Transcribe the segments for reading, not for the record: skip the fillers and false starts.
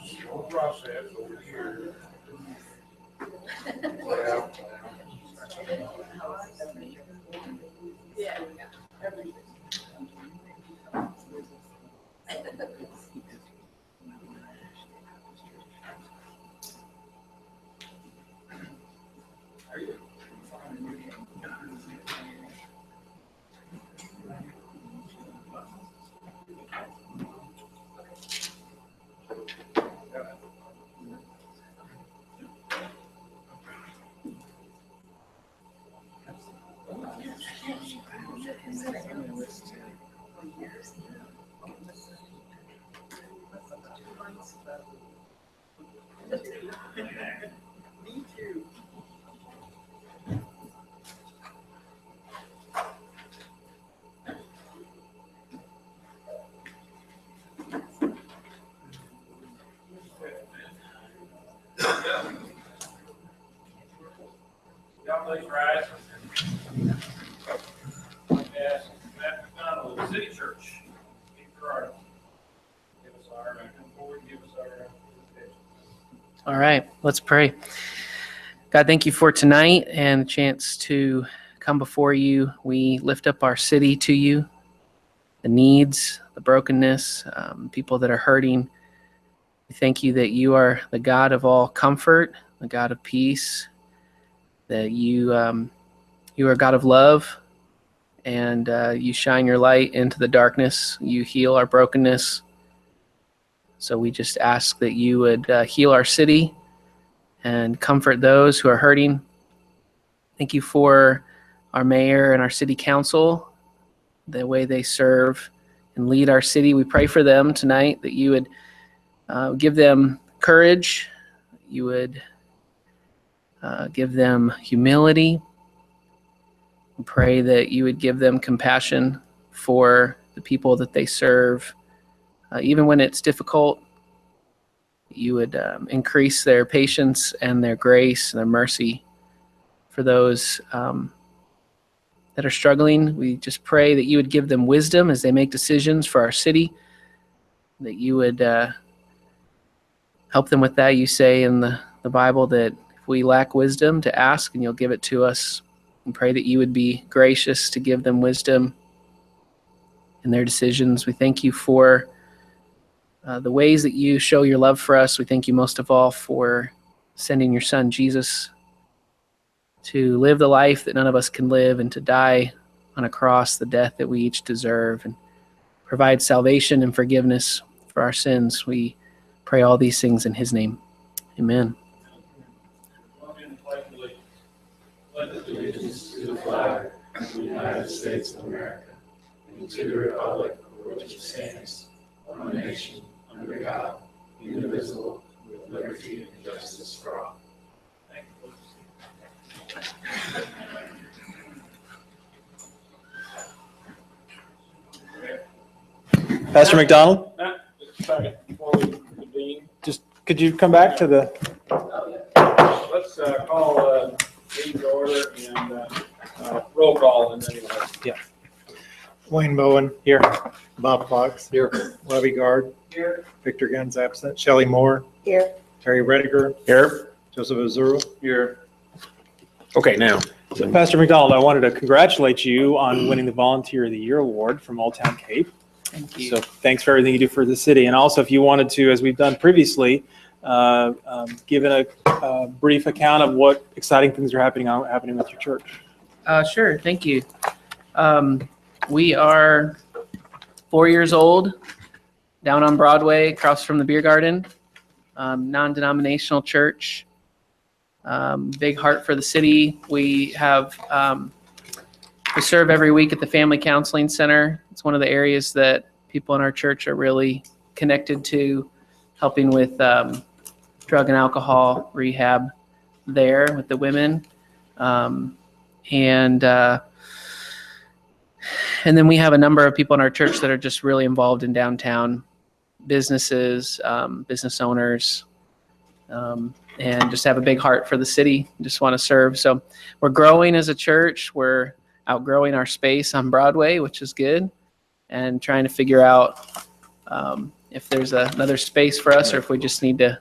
slow process over here. Yeah. Me too. Y'all please rise. Yes, Matt McDonald, the City Church, in Girardeau. Give us our, come forward and give us our invitation. All right, let's pray. God, thank you for tonight and the chance to come before you. We lift up our city to you, the needs, the brokenness, people that are hurting. We thank you that you are the God of all comfort, the God of peace, that you are a God of love, and you shine your light into the darkness. You heal our brokenness. So we just ask that you would heal our city and comfort those who are hurting. Thank you for our mayor and our city council, the way they serve and lead our city. We pray for them tonight, that you would give them courage, you would give them humility. We pray that you would give them compassion for the people that they serve, even when it's difficult. You would increase their patience and their grace and their mercy for those that are struggling. We just pray that you would give them wisdom as they make decisions for our city, that you would help them with that. You say in the Bible that if we lack wisdom, to ask and you'll give it to us. And pray that you would be gracious to give them wisdom in their decisions. We thank you for the ways that you show your love for us. We thank you most of all for sending your son, Jesus, to live the life that none of us can live and to die on a cross, the death that we each deserve, and provide salvation and forgiveness for our sins. We pray all these things in his name. Amen. Pledge allegiance to the flag of the United States of America and to the republic for which it stands, one nation, under God, indivisible, with liberty and justice for all. Thank you. Pastor McDonald, Matt, just a second before we convene. could you come back to the, Let's call meeting to order and roll call and then Wayne Bowen. here, Bob Fox. Here. Levy Guard. here. Victor Gunn's absent. Shelley Moore. Here. Terry Rediger. here. Joseph Azura. Here. Okay, now. So Pastor McDonald, I wanted to congratulate you on winning the Volunteer of the Year Award from Old Town Cape. Thank you. So thanks for everything you do for the city. And also, if you wanted to, as we've done previously, give a brief account of what exciting things are happening with your church. Sure, thank you. We are 4 years old, down on Broadway, across from the beer garden, non-denominational church, big heart for the city. We have, we serve every week at the Family Counseling Center. It's one of the areas that people in our church are really connected to, helping with drug and alcohol rehab there with the women. And then we have a number of people in our church that are just really involved in downtown businesses, business owners, and just have a big heart for the city, just want to serve. So we're growing as a church. We're outgrowing our space on Broadway, which is good, and trying to figure out if there's another space for us, or if we just need to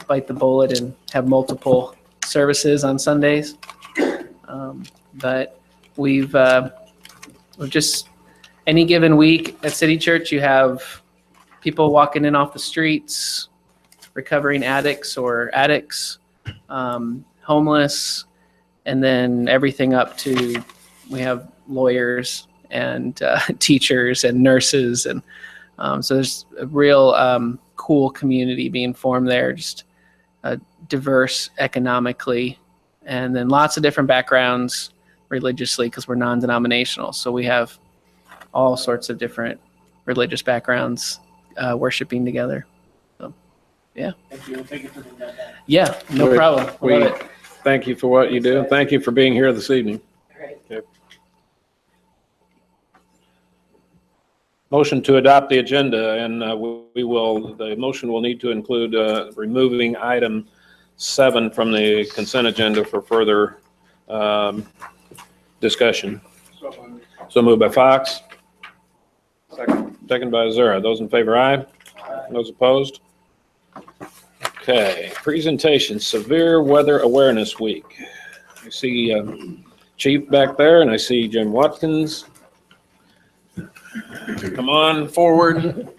bite the bullet and have multiple services on Sundays. But we've just, any given week at City Church, you have people walking in off the streets, recovering addicts or addicts, homeless, and then everything up to, we have lawyers and teachers and nurses. And so there's a real cool community being formed there, just diverse economically, and then lots of different backgrounds religiously, because we're non-denominational. So we have all sorts of different religious backgrounds worshiping together. So, yeah. Thank you. Thank you for doing that. Yeah, no Great. problem. We- Love it. Thank you for what you do. Thank you for being here this evening. Great. Motion to adopt the agenda, and the motion will need to include removing item 7 from the consent agenda for further discussion. So moved by Fox. Second by Zura. Those in favor, aye. Those opposed? Okay, presentation, Severe Weather Awareness Week. I see Chief back there, and I see Jim Watkins. Come on forward.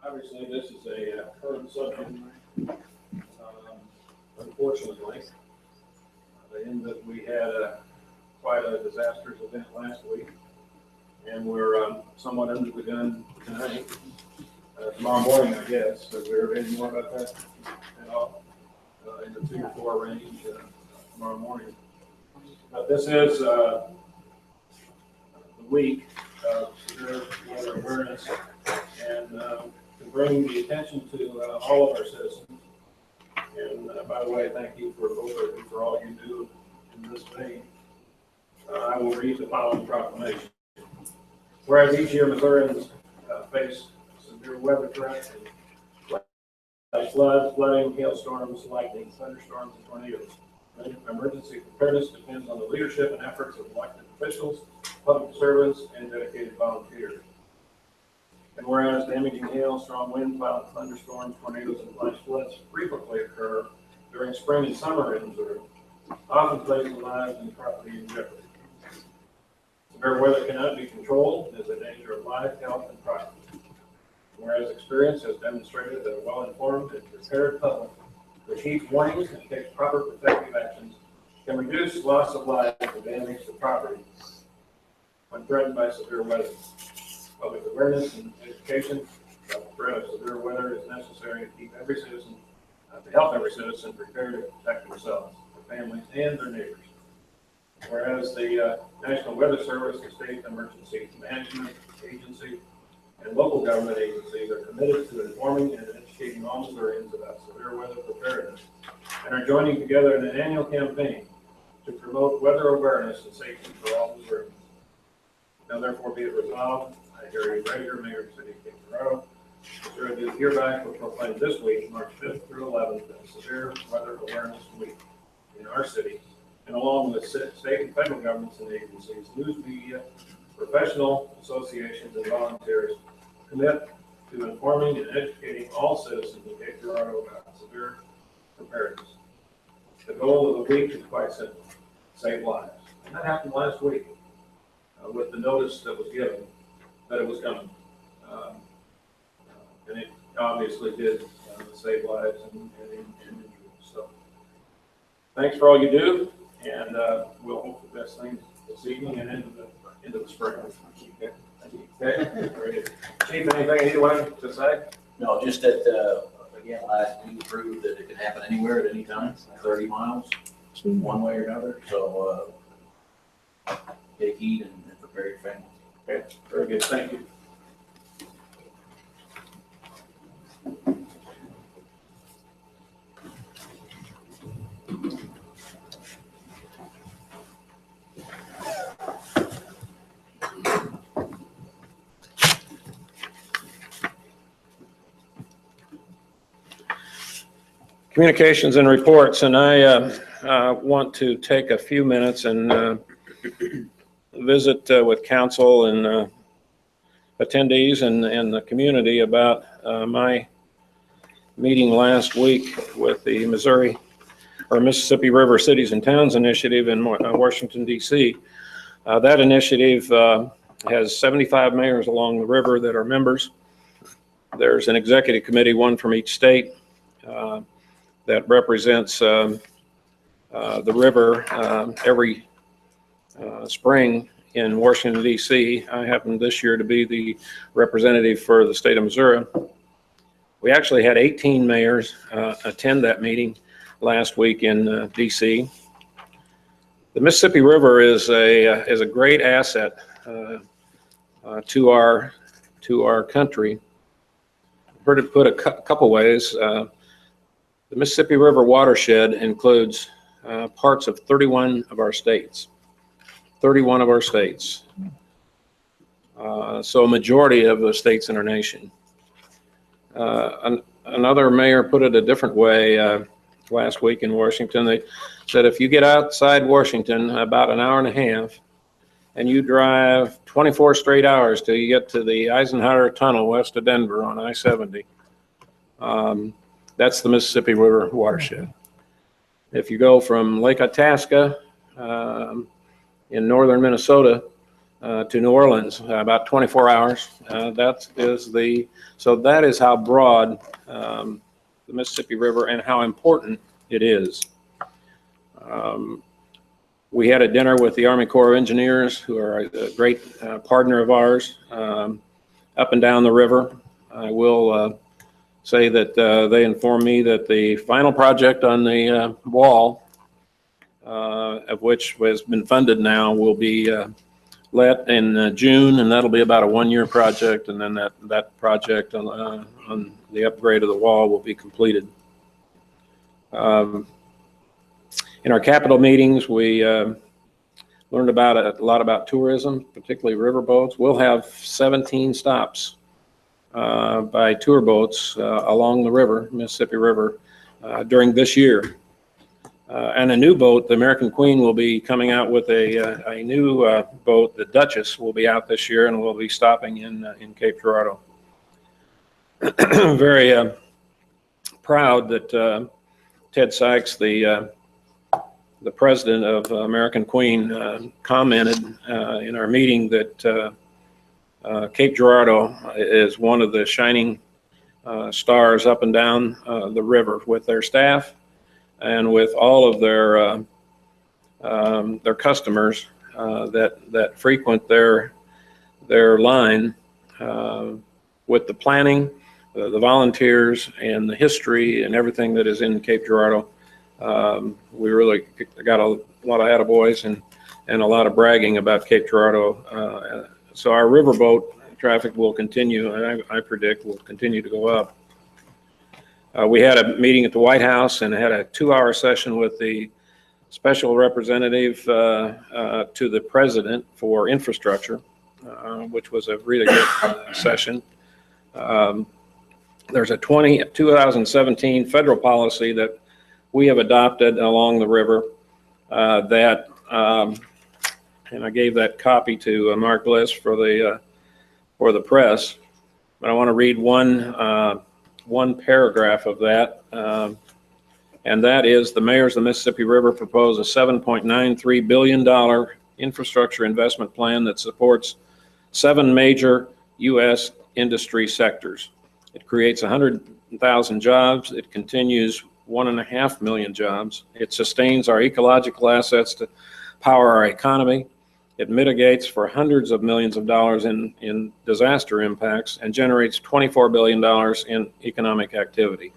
Obviously, this is a current subject. Unfortunately, we had quite a disastrous event last week, and we're somewhat under the gun tonight. Tomorrow morning, I guess. Have we heard any more about that at all? In the 2 or 4 range tomorrow morning. But this is the week of severe weather awareness, and to bring the attention to all of our citizens. And by the way, thank you for both of you for all you do in this vein. I will read the following proclamation. Whereas each year Missourians face severe weather threats like floods, flooding, hailstorms, lightning, thunderstorms, and tornadoes. Emergency preparedness depends on the leadership and efforts of elected officials, public servants, and dedicated volunteers. And whereas damaging hail, strong wind, violent thunderstorms, tornadoes, and flash floods frequently occur during spring and summer in Missouri, often placing lives and property in jeopardy. Severe weather cannot be controlled and is a danger of life, health, and property. Whereas experience has demonstrated that a well-informed and prepared public, which heeds warnings and takes proper protective actions, can reduce loss of life and damage to property when threatened by severe weather. Public awareness and education about the threat of severe weather is necessary to keep every citizen, to help every citizen prepare to protect themselves, their families, and their neighbors. Whereas the National Weather Service, the State Emergency Management Agency, and local government agencies are committed to informing and educating all Missourians about severe weather preparedness, and are joining together in an annual campaign to promote weather awareness and safety for all Missourians. Now therefore be it resolved, I, Harry Rager, Mayor of the City of Girardeau, Missouri, do hereby proclaim this week, March 5th through 11th, as Severe Weather Awareness Week in our city, and along with state and federal governments and agencies, news media, professional associations, and volunteers commit to informing and educating all citizens of Cape Girardeau about severe preparedness. The goal of the week is quite simple: save lives. And that happened last week with the notice that was given that it was coming. And it obviously did save lives and injuries. So thanks for all you do, and we'll hope the best things this evening and into the spring. Okay. Thank you. Okay. Great. Chief, anything you want to say? No, just that, again, last we proved that it can happen anywhere at any time, 30 miles, one way or another. So take heed and prepare your family. Okay, very good. Thank you. Communications and reports, and I want to take a few minutes and visit with council and attendees and the community about my meeting last week with the Mississippi River Cities and Towns Initiative in Washington, D.C. That initiative has 75 mayors along the river that are members. There's an executive committee, one from each state, that represents the river every spring in Washington, D.C. I happen this year to be the representative for the state of Missouri. We actually had 18 mayors attend that meeting last week in D.C. The Mississippi River is a great asset to our country. I've heard it put a couple ways. The Mississippi River watershed includes parts of 31 of our states. 31 of our states. So a majority of the states in our nation. Another mayor put it a different way last week in Washington. They said if you get outside Washington about an hour and a half and you drive 24 straight hours till you get to the Eisenhower Tunnel west of Denver on I-70, that's the Mississippi River watershed. If you go from Lake Itasca in northern Minnesota to New Orleans, about 24 hours, so that is how broad the Mississippi River and how important it is. We had a dinner with the Army Corps of Engineers, who are a great partner of ours, up and down the river. I will say that they informed me that the final project on the wall, of which has been funded now, will be let in June, and that'll be about a one-year project, and then that project on the upgrade of the wall will be completed. In our capital meetings, we learned a lot about tourism, particularly riverboats. We'll have 17 stops by tour boats along the river, Mississippi River, during this year. And a new boat, the American Queen, will be coming out with a new boat. The Duchess will be out this year, and we'll be stopping in Cape Girardeau. Very proud that Ted Sykes, the president of American Queen, commented in our meeting that Cape Girardeau is one of the shining stars up and down the river with their staff and with all of their customers that frequent their line, with the planning, the volunteers, and the history and everything that is in Cape Girardeau. We really got a lot of attaboys and a lot of bragging about Cape Girardeau. So our riverboat traffic will continue, and I predict will continue to go up. We had a meeting at the White House and had a 2-hour session with the special representative to the president for infrastructure, which was a really good session. There's a 2017 federal policy that we have adopted along the river that, and I gave that copy to Mark Bliss for the press, but I want to read one paragraph of that, and that is: the mayors of the Mississippi River propose a $7.93 billion infrastructure investment plan that supports 7 major U.S. industry sectors. It creates 100,000 jobs. It continues 1.5 million jobs. It sustains our ecological assets to power our economy. It mitigates for hundreds of millions of dollars in disaster impacts and generates $24 billion in economic activity.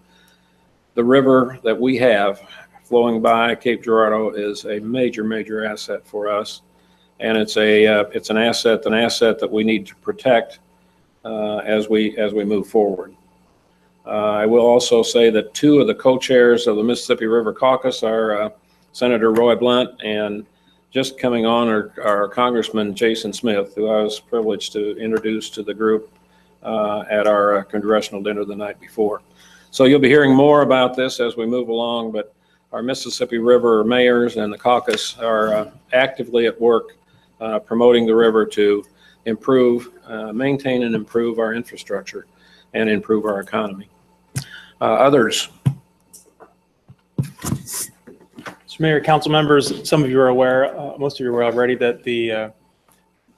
The river that we have flowing by Cape Girardeau is a major, major asset for us, and it's an asset that we need to protect as we move forward. I will also say that 2 of the co-chairs of the Mississippi River Caucus are Senator Roy Blunt, and just coming on are Congressman Jason Smith, who I was privileged to introduce to the group at our congressional dinner the night before. So you'll be hearing more about this as we move along, but our Mississippi River mayors and the caucus are actively at work promoting the river to improve, maintain and improve our infrastructure and improve our economy. Others? Mr. Mayor, council members, some of you are aware, most of you are aware already that the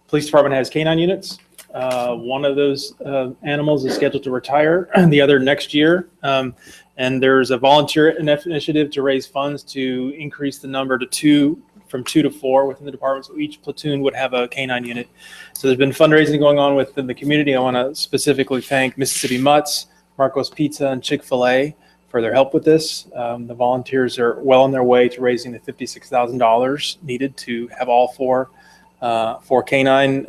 police department has canine units. One of those animals is scheduled to retire, the other next year. And there's a volunteer initiative to raise funds to increase the number to from two to four within the department. So each platoon would have a canine unit. So there's been fundraising going on within the community. I want to specifically thank Mississippi Mutts, Marco's Pizza, and Chick-fil-A for their help with this. The volunteers are well on their way to raising the $56,000 needed to have all four canine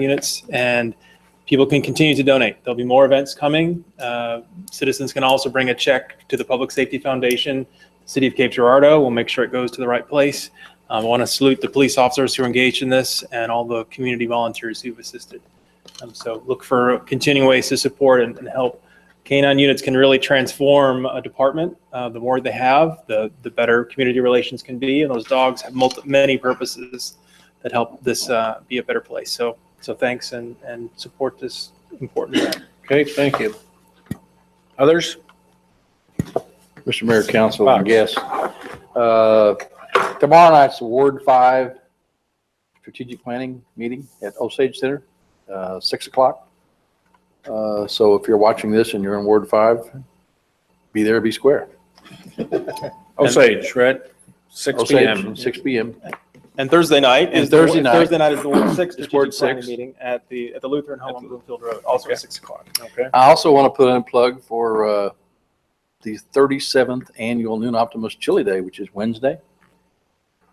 units, and people can continue to donate. There'll be more events coming. Citizens can also bring a check to the Public Safety Foundation, City of Cape Girardeau. We'll make sure it goes to the right place. I want to salute the police officers who are engaged in this and all the community volunteers who've assisted. So look for continuing ways to support and help. Canine units can really transform a department. The more they have, the better community relations can be, and those dogs have many purposes that help this be a better place. So thanks and support this important event. Okay, thank you. Others? Mr. Mayor, Council, Fox. and guests. Tomorrow night's the Ward 5 Strategic Planning Meeting at Osage Center, 6 o'clock. So if you're watching this and you're in Ward 5, be there, be square. Osage, right? 6 p.m. Osage, 6 p.m. And Thursday night is Thursday night the Ward 6 is Ward strategic planning 6 meeting at the Lutheran Home on Bloomfield Road, also at 6 o'clock. Okay. I also want to put in a plug for the 37th annual Noon Optimus Chili Day, which is Wednesday.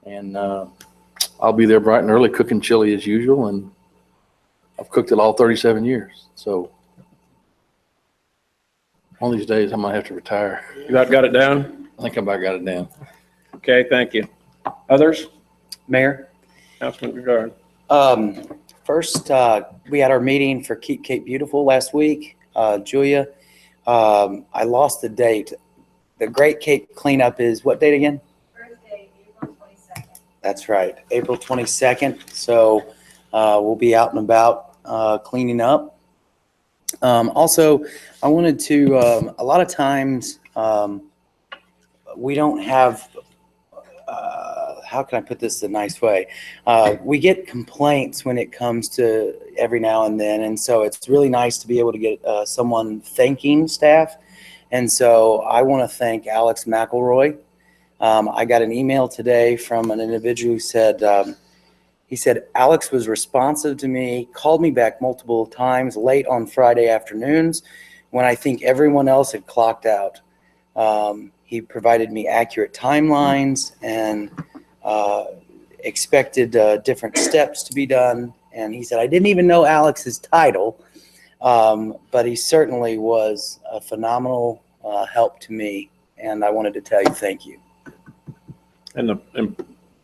And I'll be there bright and early cooking chili as usual. And I've cooked it all 37 years. So one of these days I might have to retire. You got it down? I think I about got it down. Okay, thank you. Others? Mayor, Councilman Girardeau. first, we had our meeting for Keep Cape Beautiful last week. Julia, I lost the date. The Great Cape Cleanup is what date again? Thursday, April 22nd. That's right, April 22nd. So we'll be out and about cleaning up. Also, I wanted to, a lot of times we don't have, how can I put this in a nice way? We get complaints when it comes to every now and then. And so it's really nice to be able to get someone thanking staff. And so I want to thank Alex McElroy. I got an email today from an individual who said, he said, Alex was responsive to me, called me back multiple times late on Friday afternoons when I think everyone else had clocked out. He provided me accurate timelines and expected different steps to be done. And he said, I didn't even know Alex's title, but he certainly was a phenomenal help to me. And I wanted to tell you thank you. And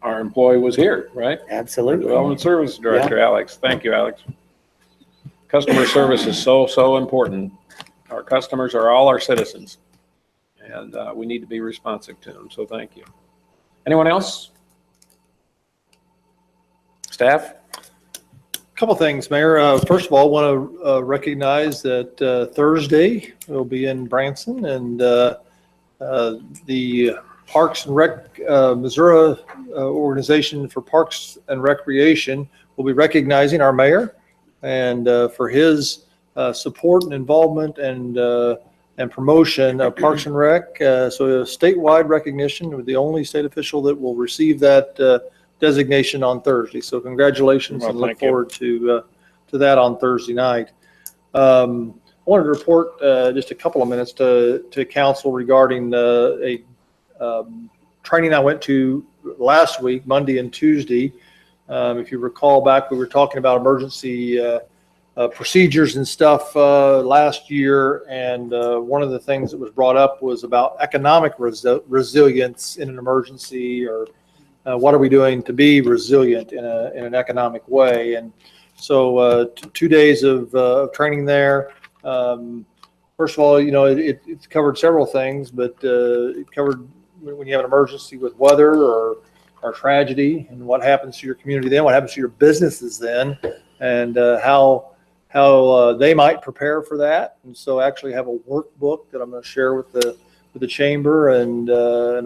our employee was here, right? Absolutely. Development Services Director, Alex. Thank you, Alex. Customer service is so important. Our customers are all our citizens, and we need to be responsive to them, so thank you. Anyone else? Staff? Couple things, Mayor. First of all, want to recognize that Thursday we'll be in Branson, and the Parks and Rec, Missouri Organization for Parks and Recreation will be recognizing our mayor and for his support and involvement and promotion of Parks and Rec. So a statewide recognition with the only state official that will receive that designation on Thursday. So congratulations, and look forward to that on Thursday night. I wanted to report just a couple of minutes to council regarding a training I went to last week, Monday and Tuesday. If you recall back, we were talking about emergency procedures and stuff last year, and one of the things that was brought up was about economic resilience in an emergency, or what are we doing to be resilient in an economic way. And so 2 days of training there. First of all, it's covered several things, but it covered when you have an emergency with weather or tragedy, and what happens to your community then, what happens to your businesses then, and how they might prepare for that. And so actually have a workbook that I'm going to share with the chamber and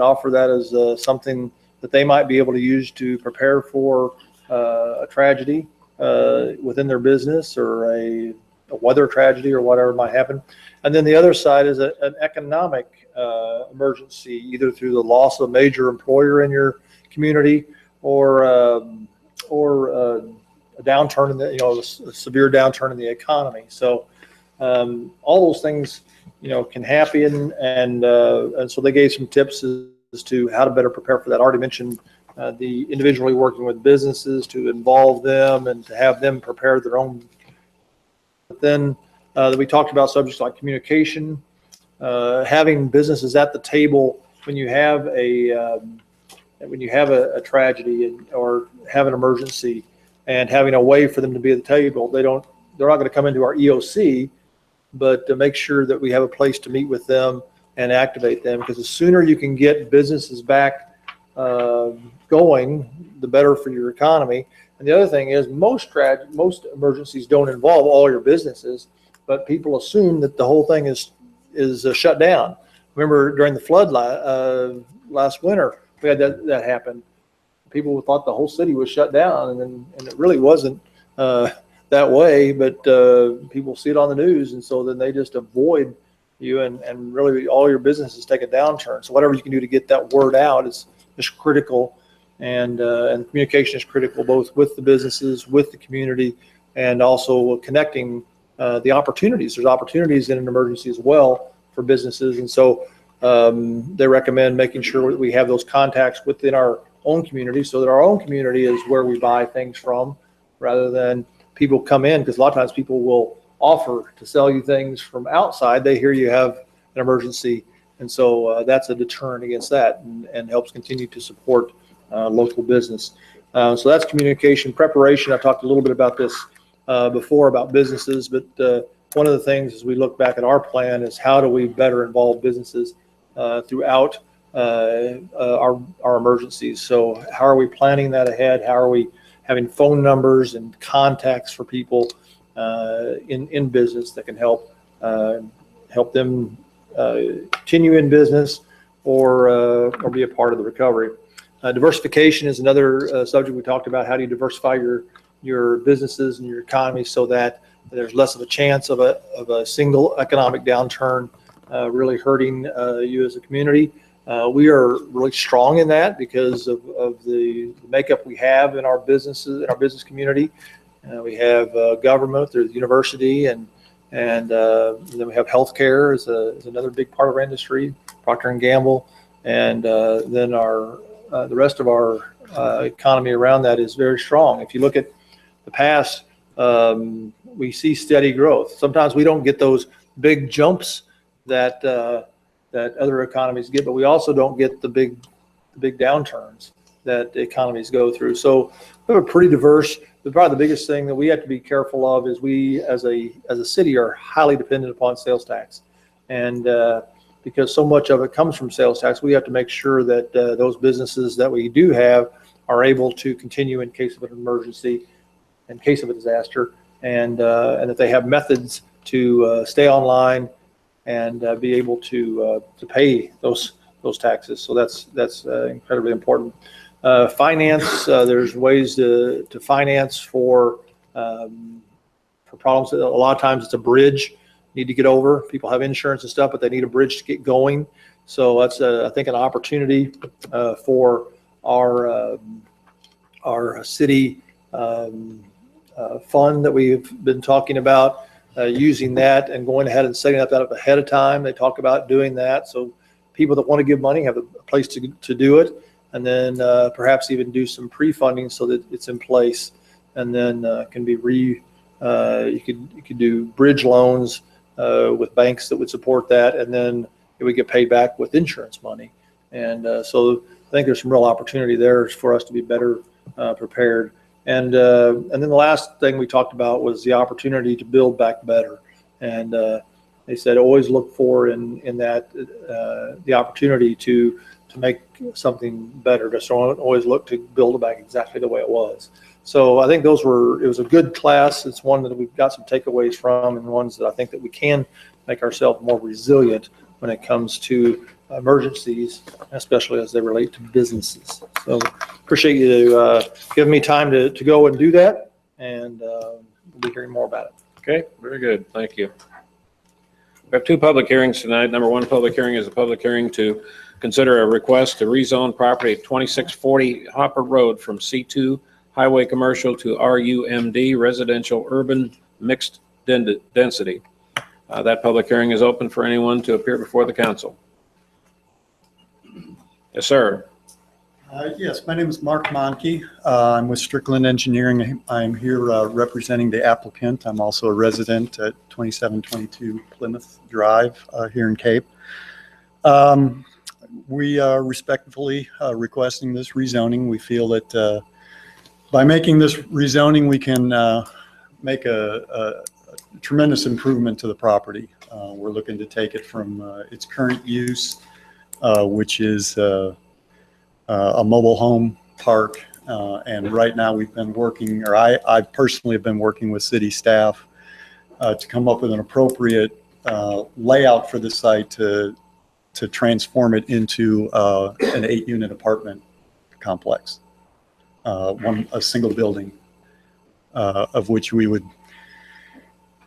offer that as something that they might be able to use to prepare for a tragedy within their business, or a weather tragedy or whatever might happen. And then the other side is an economic emergency, either through the loss of a major employer in your community, or a downturn in a severe downturn in the economy. So all those things can happen, and so they gave some tips as to how to better prepare for that. I already mentioned the individually working with businesses to involve them and to have them prepare their own. But then we talked about subjects like communication, having businesses at the table when you have a tragedy or have an emergency, and having a way for them to be at the table. They're not going to come into our EOC, but to make sure that we have a place to meet with them and activate them, because the sooner you can get businesses back going, the better for your economy. And the other thing is, most emergencies don't involve all your businesses, but people assume that the whole thing is shut down. Remember during the flood last winter, we had that happen. People thought the whole city was shut down, and it really wasn't that way. But people see it on the news, and so then they just avoid you, and really all your businesses take a downturn. So whatever you can do to get that word out is critical. And communication is critical, both with the businesses, with the community, and also connecting the opportunities. There's opportunities in an emergency as well for businesses. And so they recommend making sure that we have those contacts within our own community, so that our own community is where we buy things from, rather than people come in, because a lot of times people will offer to sell you things from outside. They hear you have an emergency. And so that's a deterrent against that, and helps continue to support local business. So that's communication. Preparation, I talked a little bit about this before about businesses, but one of the things as we look back at our plan is how do we better involve businesses throughout our emergencies. So how are we planning that ahead? How are we having phone numbers and contacts for people in business that can help them continue in business or be a part of the recovery. Diversification is another subject we talked about. How do you diversify your businesses and your economy so that there's less of a chance of a single economic downturn really hurting you as a community? We are really strong in that because of the makeup we have in our businesses, in our business community. We have government, there's university, and then we have healthcare is another big part of our industry, Procter & Gamble, and then the rest of our economy around that is very strong. If you look at the past, we see steady growth. Sometimes we don't get those big jumps that other economies get, but we also don't get the big downturns that the economies go through. So we have a pretty diverse. Probably the biggest thing that we have to be careful of is we, as a city, are highly dependent upon sales tax, and because so much of it comes from sales tax, we have to make sure that those businesses that we do have are able to continue in case of an emergency, in case of a disaster, and that they have methods to stay online and be able to pay those taxes. So that's incredibly important. Finance, there's ways to finance for problems. A lot of times it's a bridge you need to get over. People have insurance and stuff, but they need a bridge to get going. So that's I think an opportunity for our city fund that we've been talking about, using that and going ahead and setting up that up ahead of time. They talk about doing that, so people that want to give money have a place to do it, and then perhaps even do some pre-funding so that it's in place, and then can be you could do bridge loans with banks that would support that, and then it would get paid back with insurance money. And so I think there's some real opportunity there for us to be better prepared. And then the last thing we talked about was the opportunity to build back better. And They said always look for in that the opportunity to make something better. Just don't always look to build it back exactly the way it was. So I think it was a good class. It's one that we've got some takeaways from, and ones that I think that we can make ourselves more resilient when it comes to emergencies, especially as they relate to businesses. So appreciate you giving me time to go and do that, and we'll be hearing more about it. Okay, very good. Thank you. We have two public hearings tonight. Number one public hearing is a public hearing to consider a request to rezone property at 2640 Hopper Road from C2 Highway Commercial to RUMD Residential Urban Mixed Density. That public hearing is open for anyone to appear before the council. Yes, sir. Yes, my name is Mark Monke. I'm with Strickland Engineering. I'm here representing the applicant. I'm also a resident at 2722 Plymouth Drive here in Cape. We are respectfully requesting this rezoning. We feel that by making this rezoning, we can make a tremendous improvement to the property. We're looking to take it from its current use, which is a mobile home park. And right now we've been working, or I personally have been working with city staff to come up with an appropriate layout for the site to transform it into an 8-unit apartment complex, a single building, of which we would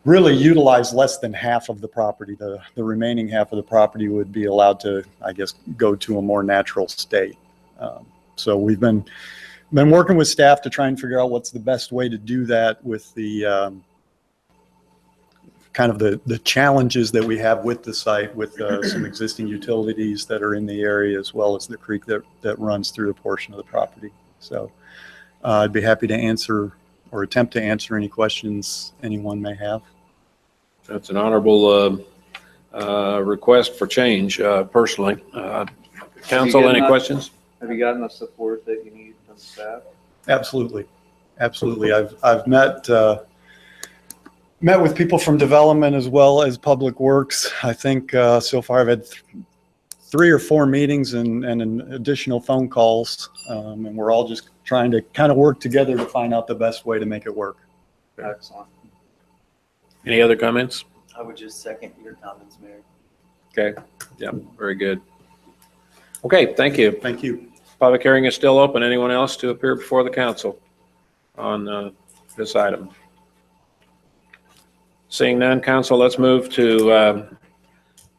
really utilize less than half of the property. The remaining half of the property would be allowed to, I guess, go to a more natural state. So we've been working with staff to try and figure out what's the best way to do that with the kind of the challenges that we have with the site, with some existing utilities that are in the area, as well as the creek that runs through a portion of the property. So I'd be happy to answer or attempt to answer any questions anyone may have. That's an honorable request for change, personally. Council, any questions? Have you gotten the support that you need from staff? Absolutely. Absolutely. I've met with people from development as well as public works. I think so far I've had 3 or 4 meetings and additional phone calls. And we're all just trying to kind of work together to find out the best way to make it work. Excellent. Any other comments? I would just second your comments, Mayor. Okay. Yeah, very good. Okay, thank you. Thank you. Public hearing is still open. Anyone else to appear before the council on this item? Seeing none, council, let's move to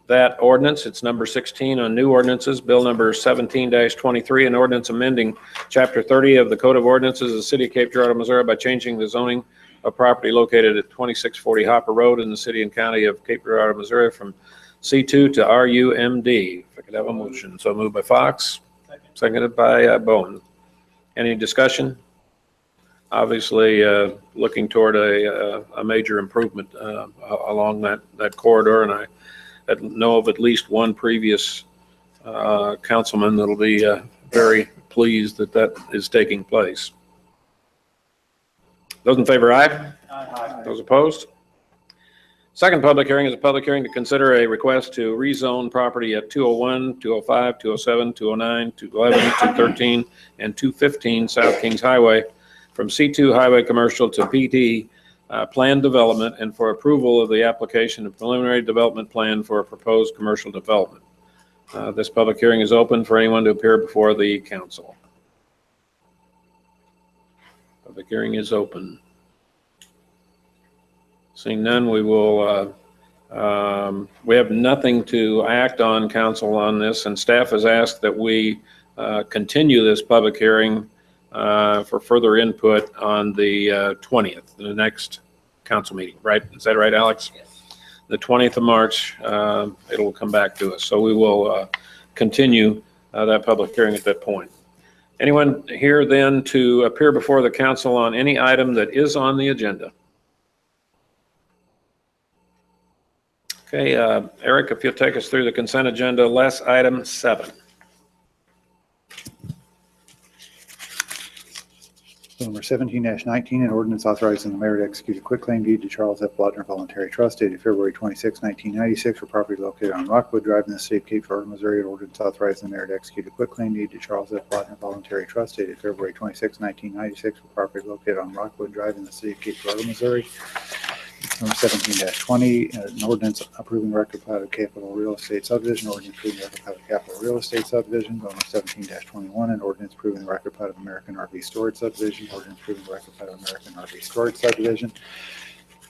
that ordinance. It's number 16 on new ordinances, bill number 17-23, an ordinance amending chapter 30 of the Code of Ordinances of the City of Cape Girardeau, Missouri by changing the zoning of property located at 2640 Hopper Road in the city and county of Cape Girardeau, Missouri from C2 to RUMD. If I could have a motion. So moved by Fox, seconded by Bowen. Any discussion? Obviously, looking toward a major improvement along that corridor, and I know of at least one previous councilman that'll be very pleased that is taking place. Those in favor, aye. Aye. Those opposed? Second public hearing is a public hearing to consider a request to rezone property at 201, 205, 207, 209, 211, 213, and 215 South Kings Highway from C2 Highway Commercial to PD Planned Development, and for approval of the application of preliminary development plan for a proposed commercial development. This public hearing is open for anyone to appear before the council. Public hearing is open. Seeing none, we will, we have nothing to act on, council, on this, and staff has asked that we continue this public hearing for further input on the 20th, the next council meeting, right? Is that right, Alex? Yes. The 20th of March, it'll come back to us. So we will continue that public hearing at that point. Anyone here then to appear before the council on any item that is on the agenda? Okay, Eric, if you'll take us through the consent agenda, less item 7. Bill number 17-19, an ordinance authorizing the mayor to execute a quitclaim deed to Charles F. Blotner Voluntary Trust dated February 26, 1996 for property located on Rockwood Drive in the city of Cape Girardeau, Missouri. An ordinance authorizing the mayor to execute a quitclaim deed to Charles F. Blotner Voluntary Trust dated February 26, 1996 for property located on Rockwood Drive in the city of Cape Girardeau, Missouri. Number 17-20, an ordinance approving record plat of Capital Real Estate Subdivision, ordinance approving record plat of Capital Real Estate Subdivision. Bill number 17-21, an ordinance approving the record plat of American RV Storage Subdivision, ordinance approving the record plat of American RV Storage Subdivision.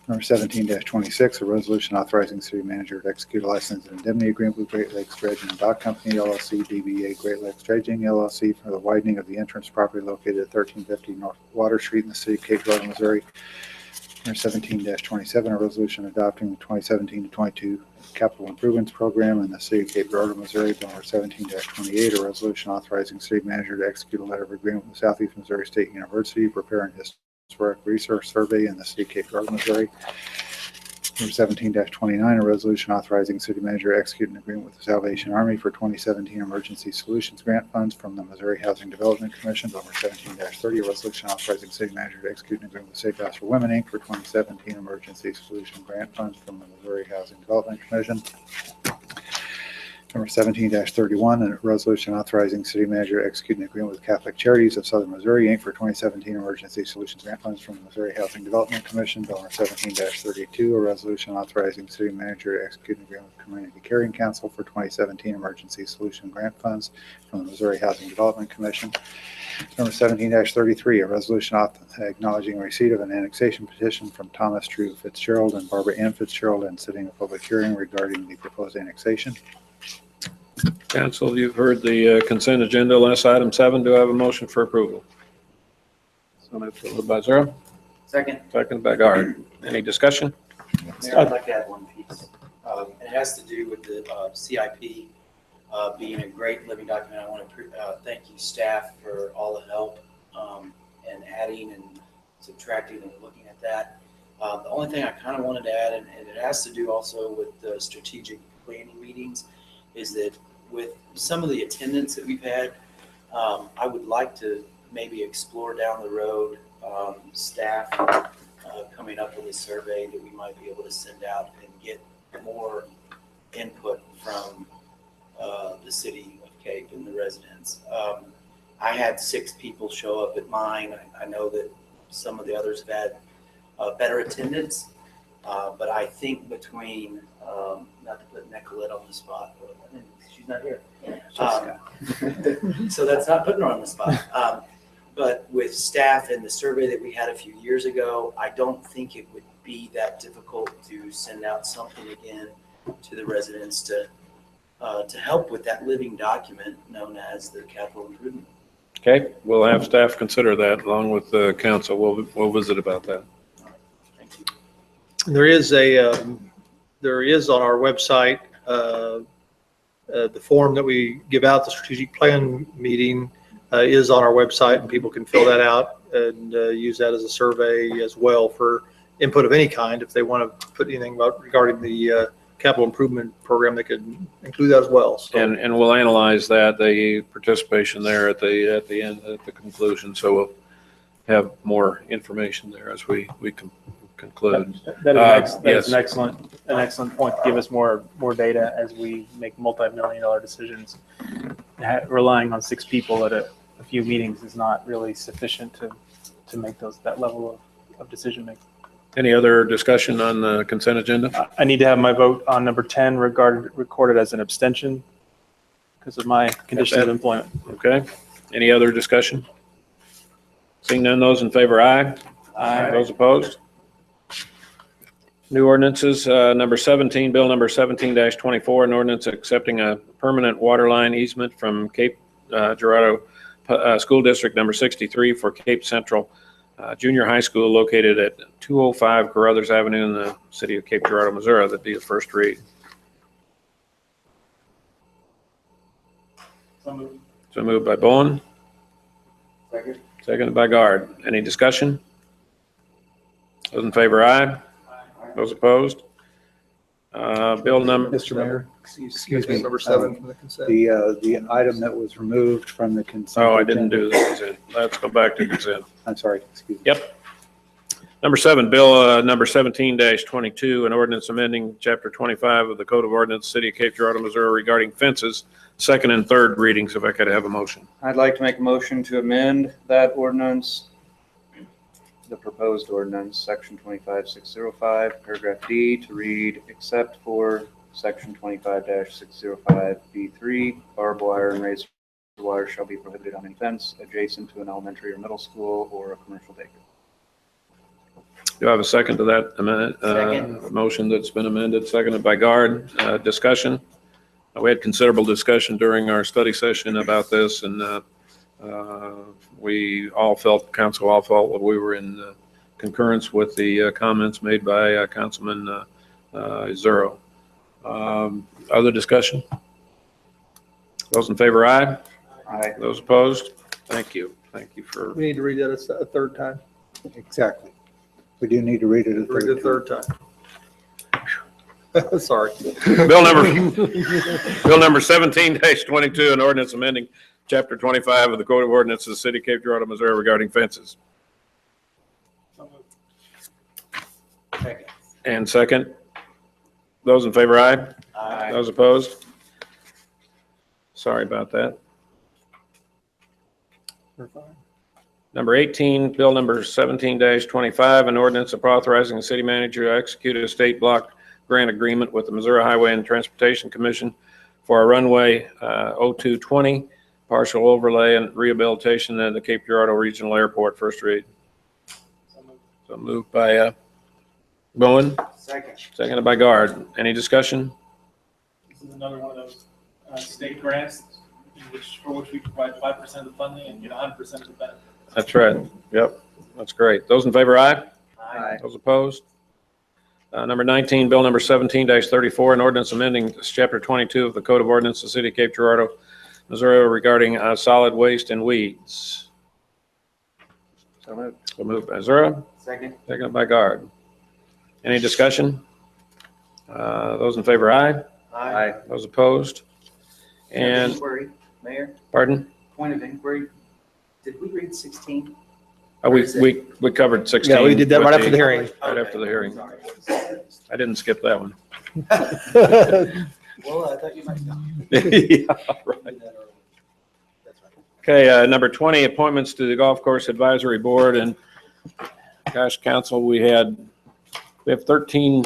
Number 17-26, a resolution authorizing the city manager to execute a license and indemnity agreement with Great Lakes Dredging and Dock Company, LLC, DBA Great Lakes Dredging, LLC, for the widening of the entrance property located at 1350 North Water Street in the city of Cape Girardeau, Missouri. Number 17-27, a resolution adopting the 2017-22 capital improvements program in the city of Cape Girardeau, Missouri. Bill number 17-28, a resolution authorizing the city manager to execute a letter of agreement with Southeast Missouri State University, preparing historic research survey in the city of Cape Girardeau, Missouri. Number 17-29, a resolution authorizing city manager to execute an agreement with the Salvation Army for 2017 Emergency Solutions Grant Funds from the Missouri Housing Development Commission. Number 17-30, a resolution authorizing city manager to execute an agreement with Safe House for Women, Inc. for 2017 Emergency Solution Grant Funds from the Missouri Housing Development Commission. Number 17-31, a resolution authorizing city manager to execute an agreement with Catholic Charities of Southern Missouri, Inc. for 2017 Emergency Solutions Grant Funds from the Missouri Housing Development Commission. Bill number 17-32, a resolution authorizing city manager to execute an agreement with Community Caring Council for 2017 Emergency Solution Grant Funds from the Missouri Housing Development Commission. Number 17-33, a resolution acknowledging receipt of an annexation petition from Thomas Drew Fitzgerald and Barbara Ann Fitzgerald and setting a public hearing regarding the proposed annexation. Council, you've heard the consent agenda. Last item 7. Do I have a motion for approval? So moved by Zero. Second. Second by Guard. Any discussion? Mayor, I'd like to add one piece. It has to do with the CIP being a great living document. I want to thank you, staff, for all the help and adding and subtracting and looking at that. The only thing I kind of wanted to add, and it has to do also with the strategic planning meetings, is that with some of the attendance that we've had, I would like to maybe explore down the road staff coming up with a survey that we might be able to send out and get more input from the city of Cape and the residents. I had 6 people show up at mine. I know that some of the others have had better attendance, but I think between, not to put Nicolette on the spot, but she's not here. So that's not putting her on the spot. But with staff and the survey that we had a few years ago, I don't think it would be that difficult to send out something again to the residents to help with that living document known as the capital improvement. Okay, we'll have staff consider that along with the council. We'll visit about that. Thank you. There is on our website, the form that we give out, the strategic plan meeting is on our website, and people can fill that out and use that as a survey as well for input of any kind. If they want to put anything about regarding the capital improvement program, they could include that as well. So. And we'll analyze that, the participation there at the end, at the conclusion. So we'll have more information there as we conclude. That Yes. is an excellent point to give us more data as we make multi-million-dollar decisions. Relying on 6 people at a few meetings is not really sufficient to make that level of decision making. Any other discussion on the consent agenda? I need to have my vote on number 10 recorded as an abstention because of my conditions of employment. Okay. Any other discussion? Seeing none, those in favor, aye. Aye. Those opposed? New ordinances, number 17, bill number 17-24, an ordinance accepting a permanent water line easement from Cape Girardeau School District number 63 for Cape Central Junior High School located at 205 Carruthers Avenue in the city of Cape Girardeau, Missouri. That'd be the first read. So moved by Bowen. Second. Seconded by Guard. Any discussion? Those in favor, aye. Those opposed? Bill number. Mr. Mayor, excuse me. Number 7 from the consent. The item that was removed from the consent. Oh, I didn't agenda- do the consent. Let's go back to consent. I'm sorry, excuse me. Yep. Number 7, Bill number 17-22, an ordinance amending Chapter 25 of the Code of Ordinance, City of Cape Girardeau, Missouri regarding fences, second and third readings, if I could have a motion. I'd like to make a motion to amend that ordinance, the proposed ordinance, section 25605, paragraph D, to read, except for section 25-605B3, barbed wire and razor wire shall be prohibited on any fence adjacent to an elementary or middle school or a commercial daycare. Do I have a second to that amendment? Second. Motion that's been amended, seconded by Guard. Discussion? We had considerable discussion during our study session about this, and we all felt, council all felt that we were in concurrence with the comments made by Councilman Zero. Other discussion? Those in favor, aye. Aye. Those opposed? Thank you. Thank you for, We need to read that a third time. Exactly. We do need to read it a Read it a third third time. Sorry. Bill number 17-22, an ordinance amending Chapter 25 of the Code of Ordinances of the City of Cape Girardeau, Missouri regarding fences. Second. And second? Those in favor, aye. Aye. Those opposed? Sorry about that. Number 18, Bill number 17-25, an ordinance authorizing the city manager to execute a state block grant agreement with the Missouri Highway and Transportation Commission for a runway 0220 partial overlay and rehabilitation at the Cape Girardeau Regional Airport. First read. So moved by Bowen, Second. seconded by Guard. Any discussion? This is another one of those state grants for which we provide 5% of the funding and get 100% of the benefit. That's right. Yep. That's great. Those in favor, aye. Aye. Those opposed? Number 19, Bill number 17-34, an ordinance amending Chapter 22 of the Code of Ordinance of the City of Cape Girardeau, Missouri regarding solid waste and weeds. So moved. So moved by Zura, Second. seconded by Guard. Any discussion? Those in favor, aye. Aye. Those opposed? And, Inquiry, Mayor, pardon? point of inquiry. Did we read 16? We covered 16. Yeah, we did that with right after the hearing. Right after the hearing. Sorry. I didn't skip that one. Well, I thought you might know. Yeah, right. Okay, number 20, appointments to the Golf Course Advisory Board. And gosh, council, we have 13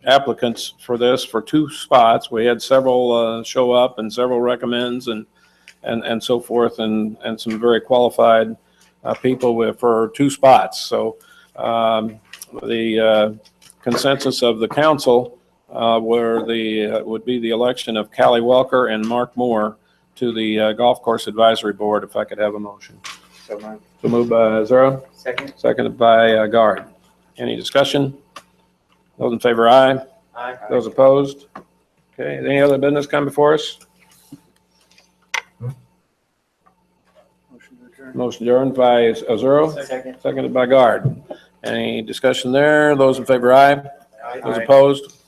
applicants for this for 2 spots. We had several show up and several recommends and so forth, and some very qualified people for 2 spots. So the consensus of the council would be the election of Callie Welker and Mark Moore to the Golf Course Advisory Board, if I could have a motion. So moved. So moved by Zara, Second. seconded by Guard. Any discussion? Those in favor, aye. Aye. Those opposed? Okay, any other business come before us? Motion to adjourn. Motion adjourned by Azuro, Second. seconded by Guard. Any discussion there? Those in favor, aye. Aye. Those opposed?